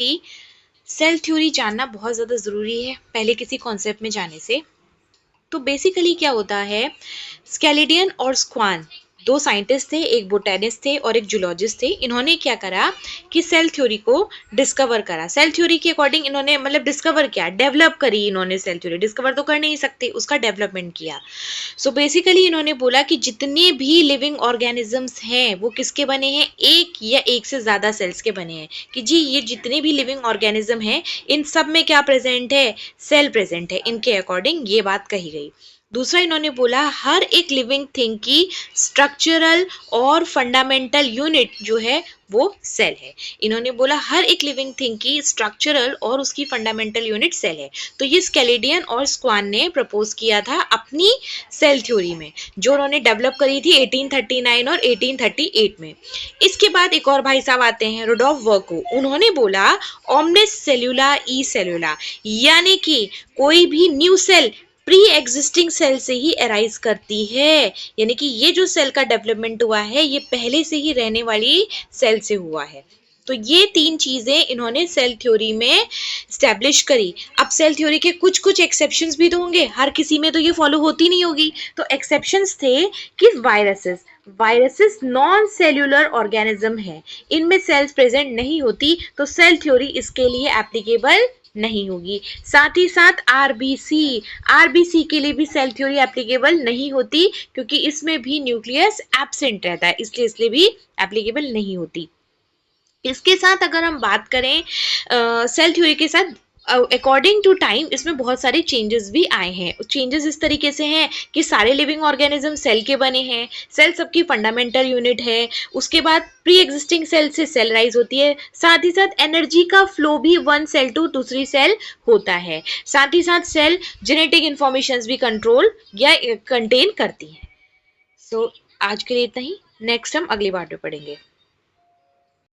Cell theory जानना बहुत ज़्यादा ज़रूरी है पहले किसी कॉन्सेप्ट में जाने से। तो बेसिकली क्या होता है, स्केलिडियन और स्क्वान दो साइंटिस्ट थे, एक बोटेनिस्ट थे और एक जूलॉजिस्ट थे। इन्होंने क्या करा कि सेल थ्योरी को डिस्कवर करा। सेल थ्योरी के अकॉर्डिंग इन्होंने मतलब डिस्कवर किया, डेवलप करी इन्होंने। सेल थ्योरी डिस्कवर तो कर नहीं सकते, उसका डेवलपमेंट किया। सो बेसिकली इन्होंने बोला कि जितने भी लिविंग ऑर्गेनिजम्स हैं वो किसके बने हैं, एक या एक से ज़्यादा सेल्स के बने हैं। कि जी ये जितने भी लिविंग ऑर्गेनिज्म हैं इन सब में क्या प्रेजेंट है, सेल प्रेजेंट है। इनके अकॉर्डिंग ये बात कही गई। दूसरा इन्होंने बोला हर एक लिविंग थिंग की स्ट्रक्चरल और फंडामेंटल यूनिट जो है वो सेल है। इन्होंने बोला हर एक लिविंग थिंग की स्ट्रक्चरल और उसकी फंडामेंटल यूनिट सेल है। तो ये स्केलिडियन और स्क्वान ने प्रपोज किया था अपनी सेल थ्योरी में, जो उन्होंने डेवलप करी थी 1839 और 1838 में। इसके बाद एक और भाई साहब आते हैं, रुडोल्फ वर्को। उन्होंने बोला ओमनिस सेल्यूला ई सेल्यूला, यानी कि कोई भी new cell pre existing cell से ही अराइज करती है। यानी कि ये जो सेल का डेवलपमेंट हुआ है ये पहले से ही रहने वाली सेल से हुआ है। तो ये तीन चीजें इन्होंने सेल थ्योरी में स्टैब्लिश करी। अब सेल थ्योरी के कुछ कुछ एक्सेप्शंस भी तो होंगे, हर किसी में तो ये फॉलो होती नहीं होगी। तो एक्सेप्शंस थे कि वायरसेस नॉन सेल्यूलर ऑर्गेनिज्म है, इनमें सेल्स प्रेजेंट नहीं होती, तो सेल थ्योरी इसके लिए एप्लीकेबल नहीं होगी। साथ ही साथ आरबीसी के लिए भी सेल थ्योरी एप्लीकेबल नहीं होती, क्योंकि इसमें भी न्यूक्लियस एब्सेंट रहता है, इसलिए भी एप्लीकेबल नहीं होती। इसके साथ अगर हम बात करें सेल थ्योरी के साथ अकॉर्डिंग टू टाइम इसमें बहुत सारे चेंजेस भी आए हैं। चेंजेस इस तरीके से हैं कि सारे लिविंग ऑर्गेनिज्म सेल के बने हैं, सेल सबकी फंडामेंटल यूनिट है। उसके बाद प्री एग्जिस्टिंग सेल से सेल राइज होती है। साथ ही साथ एनर्जी का फ्लो भी वन सेल टू दूसरी सेल होता है। साथ ही साथ सेल जेनेटिक इंफॉर्मेशन भी कंट्रोल या कंटेन करती है। सो आज के लिए इतना ही, नेक्स्ट हम अगली बार में पढ़ेंगे।